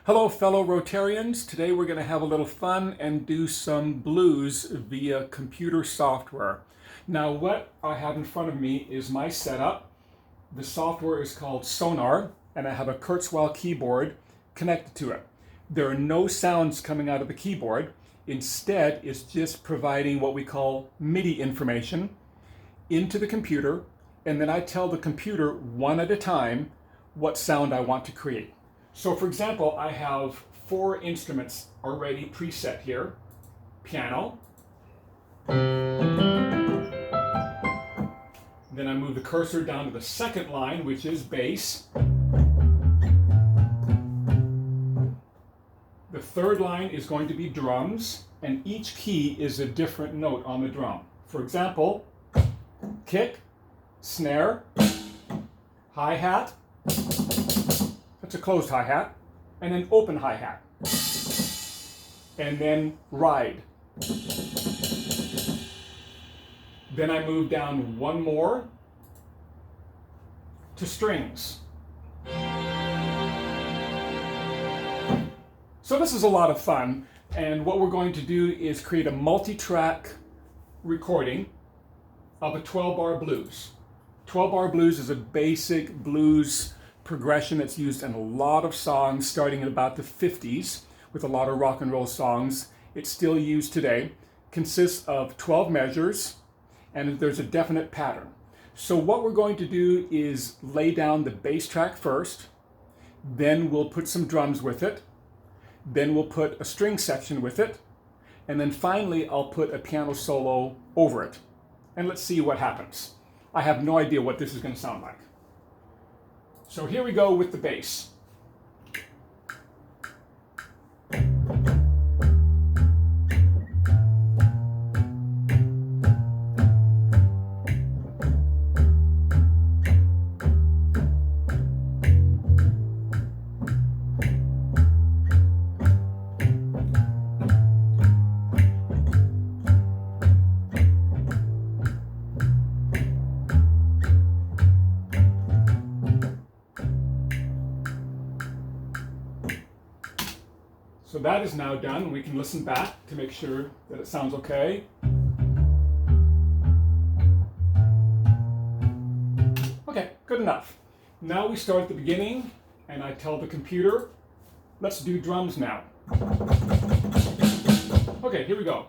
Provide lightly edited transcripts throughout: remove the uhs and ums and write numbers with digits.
Hello, fellow Rotarians. Today we're going to have a little fun and do some blues via computer software. Now, what I have in front of me is my setup. The software is called Sonar, and I have a Kurzweil keyboard connected to it. There are no sounds coming out of the keyboard. Instead, it's just providing what we call MIDI information into the computer, and then I tell the computer one at a time what sound I want to create. So for example, I have 4 instruments already preset here. Piano. Then I move the cursor down to the second line, which is bass. The third line is going to be drums, and each key is a different note on the drum. For example, kick, snare, hi-hat. That's a closed hi-hat, and then open hi-hat, and then ride. Then I move down one more to strings. So this is a lot of fun, and what we're going to do is create a multi-track recording of a 12-bar blues. 12-bar blues is a basic blues progression that's used in a lot of songs starting in about the 50s with a lot of rock and roll songs. It's still used today. Consists of 12 measures, and there's a definite pattern. So what we're going to do is lay down the bass track first, then we'll put some drums with it, then we'll put a string section with it, and then finally I'll put a piano solo over it. And let's see what happens. I have no idea what this is going to sound like. So here we go with the bass. So that is now done. We can listen back to make sure that it sounds okay. Okay, good enough. Now we start at the beginning, and I tell the computer, let's do drums now. Okay, here we go.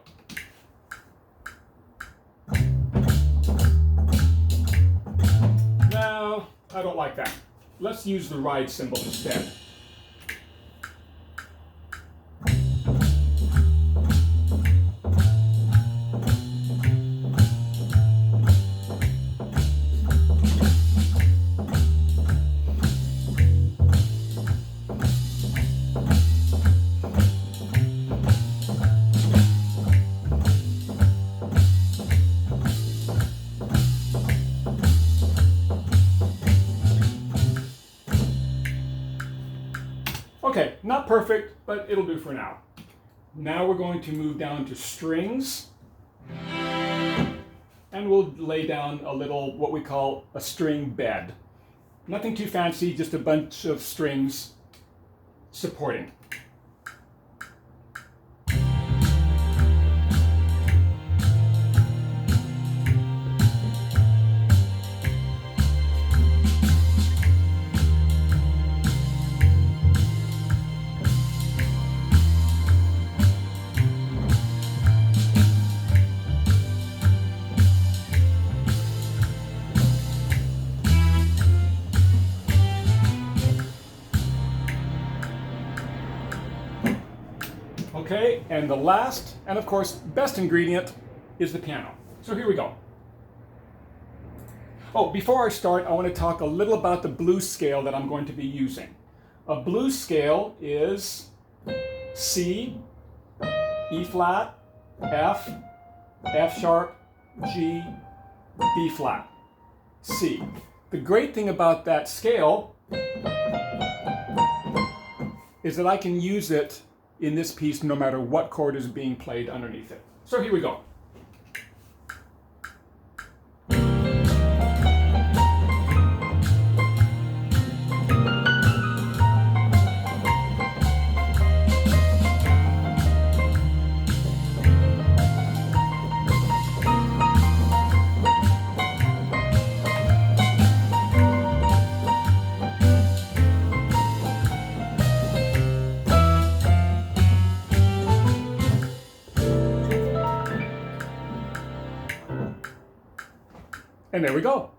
Now, I don't like that. Let's use the ride cymbal instead. Okay, not perfect, but it'll do for now. Now we're going to move down to strings, and we'll lay down a little, what we call a string bed. Nothing too fancy, just a bunch of strings supporting. Okay, and the last, and of course, best ingredient is the piano. So here we go. Oh, before I start, I want to talk a little about the blues scale that I'm going to be using. A blues scale is C, E flat, F, F sharp, G, B flat, C. The great thing about that scale is that I can use it in this piece no matter what chord is being played underneath it. So here we go. And there we go.